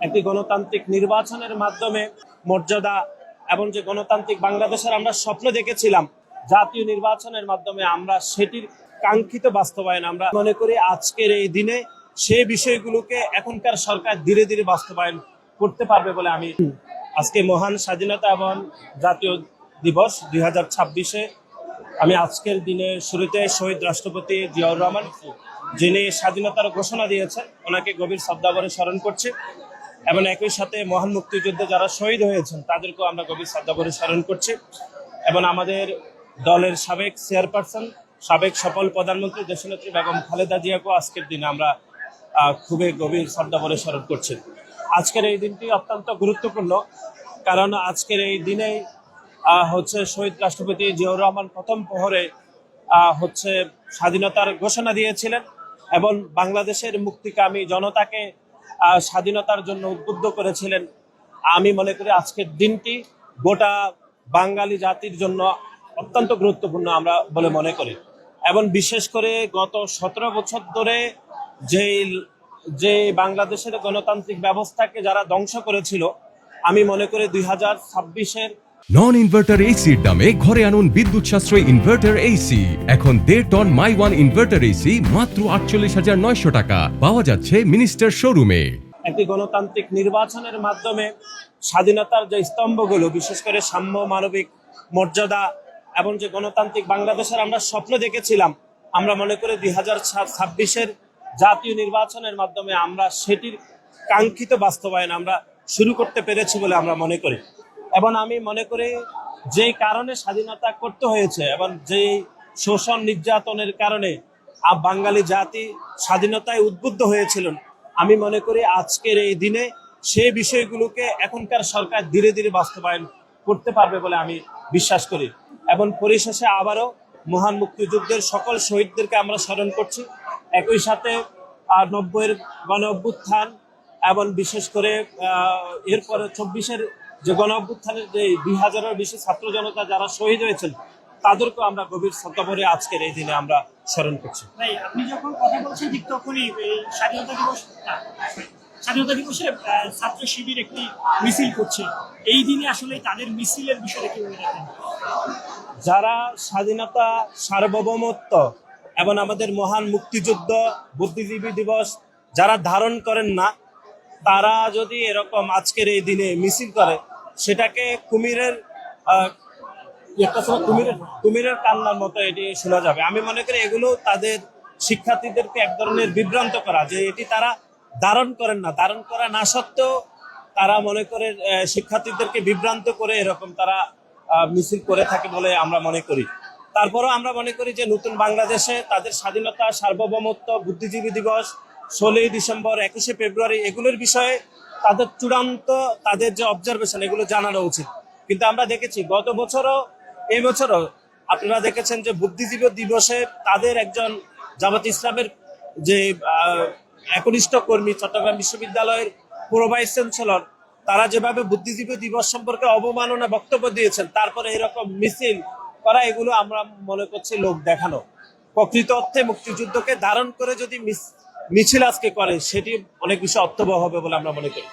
একটি গণতান্ত্রিক নির্বাচনের মাধ্যমে মর্যাদা এবং যে গণতান্ত্রিক বাংলাদেশের আমরা স্বপ্ন দেখেছিলাম, জাতীয় নির্বাচনের মাধ্যমে আমরা সেটির কাঙ্ক্ষিত বাস্তবায়ন আমরা মনে করি আজকের এই দিনে সেই বিষয়গুলোকে এখনকার সরকার ধীরে ধীরে বাস্তবায়ন করতে পারবে বলে আমি আজকে মহান স্বাধীনতা এবং জাতীয় দিবস 2026-এ আমি আজকের দিনে শুরুতে শহীদ রাষ্ট্রপতি জিয়াউর রহমান, যিনি স্বাধীনতার ঘোষণা দিয়েছেন, ওনাকে গভীর শ্রদ্ধাভরে স্মরণ করছি এবং একই সাথে মহান মুক্তিযুদ্ধে যারা শহীদ হয়েছেন তাদেরকেও আমরা গভীর শ্রদ্ধাভরে স্মরণ করছি এবং আমাদের দলের সাবেক চেয়ারপারসন, সাবেক সফল প্রধানমন্ত্রী দেশনেত্রী বেগম খালেদা জিয়াকেও আজকের দিনে আমরা খুবই গভীর শ্রদ্ধাভরে স্মরণ করছি। আজকের এই দিনটি অত্যন্ত গুরুত্বপূর্ণ, কারণ আজকের এই দিনেই হচ্ছে শহীদ রাষ্ট্রপতি জিয়াউর রহমান প্রথম প্রহরে হচ্ছে স্বাধীনতার ঘোষণা দিয়েছিলেন এবং বাংলাদেশের মুক্তিকামী জনতাকে স্বাধীনতার জন্য উদ্বুদ্ধ করেছিলেন। আমি মনে করি আজকের দিনটি গোটা বাঙালি জাতির জন্য অত্যন্ত গুরুত্বপূর্ণ আমরা বলে মনে করি এবং বিশেষ করে গত 17 বছর ধরে যে বাংলাদেশের গণতান্ত্রিক ব্যবস্থাকে যারা ধ্বংস করেছিল, আমি মনে করি 2026-এর নন ইনভার্টার এসির দামে ঘরে আনুন বিদ্যুৎ সাশ্রয়ী ইনভার্টার এসি। এখন 1.5 ton my one inverter AC মাত্র 48,900 টাকা পাওয়া যাচ্ছে মিনিস্টার শোরুমে। একটি গণতান্ত্রিক নির্বাচনের মাধ্যমে স্বাধীনতার যে স্তম্ভগুলো, বিশেষ করে সাম্য, মানবিক মর্যাদা এবং যে গণতান্ত্রিক বাংলাদেশের আমরা স্বপ্ন দেখেছিলাম, আমরা মনে করি 2026-এর জাতীয় নির্বাচনের মাধ্যমে আমরা সেটির কাঙ্ক্ষিত বাস্তবায়ন আমরা শুরু করতে পেরেছি বলে আমরা মনে করি এবং আমি মনে করি যেই কারণে স্বাধীনতা করতে হয়েছে এবং যেই শোষণ নির্যাতনের কারণে বাঙালি জাতি স্বাধীনতায় উদ্বুদ্ধ হয়েছিলেন, আমি মনে করি আজকের এই দিনে সেই বিষয়গুলোকে এখনকার সরকার ধীরে ধীরে বাস্তবায়ন করতে পারবে বলে আমি বিশ্বাস করি এবং পরিশেষে আবারও মহান মুক্তিযুদ্ধের সকল শহীদদেরকে আমরা স্মরণ করছি। একই সাথে 90-এর গণ অভ্যুত্থান এবং বিশেষ করে এরপরে 24-এর যে গণ অভ্যুত্থানের যে 2000-এর বেশি ছাত্র জনতা যারা শহীদ হয়েছেন তাদেরকেও আমরা গভীর শ্রদ্ধাভরে আজকের এই দিনে আমরা স্মরণ করছি। ভাই, আপনি যখন কথা বলছেন ঠিক তখনই স্বাধীনতা দিবসে ছাত্র শিবির একটি মিছিল করছে, এই দিনে আসলে তাদের মিছিলের বিষয়ে কি বলে রাখেন? যারা স্বাধীনতা, সার্বভৌমত্ব এবং আমাদের মহান মুক্তিযুদ্ধ, বুদ্ধিজীবী দিবস যারা ধারণ করেন না, তারা যদি এরকম আজকের এই দিনে মিছিল করে, সেটাকে কুমিরের কান্নার মতো এটি শোনা যাবে। আমি মনে করি এগুলো তাদের শিক্ষার্থীদেরকে এক ধরনের বিভ্রান্ত করা, যে এটি তারা ধারণ করেন না, ধারণ করা না সত্ত্বেও তারা মনে করে শিক্ষার্থীদেরকে বিভ্রান্ত করে এরকম তারা মিছিল করে থাকে বলে আমরা মনে করি। তারপরেও আমরা মনে করি যে নতুন বাংলাদেশে তাদের স্বাধীনতা, সার্বভৌমত্ব, বুদ্ধিজীবী দিবস, 16ই ডিসেম্বর, 21শে ফেব্রুয়ারি, এগুলোর বিষয়ে তাদের চূড়ান্ত তাদের যে অবজারভেশন, এগুলো জানানো উচিত। কিন্তু আমরা দেখেছি গত বছরও, এই বছরও আপনারা দেখেছেন যে বুদ্ধিজীবী দিবসে তাদের একজন জামাত ইসলামের যে একনিষ্ঠ কর্মী, চট্টগ্রাম বিশ্ববিদ্যালয়ের পুরো ভাইস চ্যান্সেলর, তারা যেভাবে বুদ্ধিজীবী দিবস সম্পর্কে অবমাননা বক্তব্য দিয়েছেন, তারপরে এরকম মিছিল করা, এগুলো আমরা মনে করছি লোক দেখানো। প্রকৃত অর্থে মুক্তিযুদ্ধকে ধারণ করে যদি মিছিল আজকে করে, সেটি অনেক বেশি অর্থবহ হবে বলে আমরা মনে করি।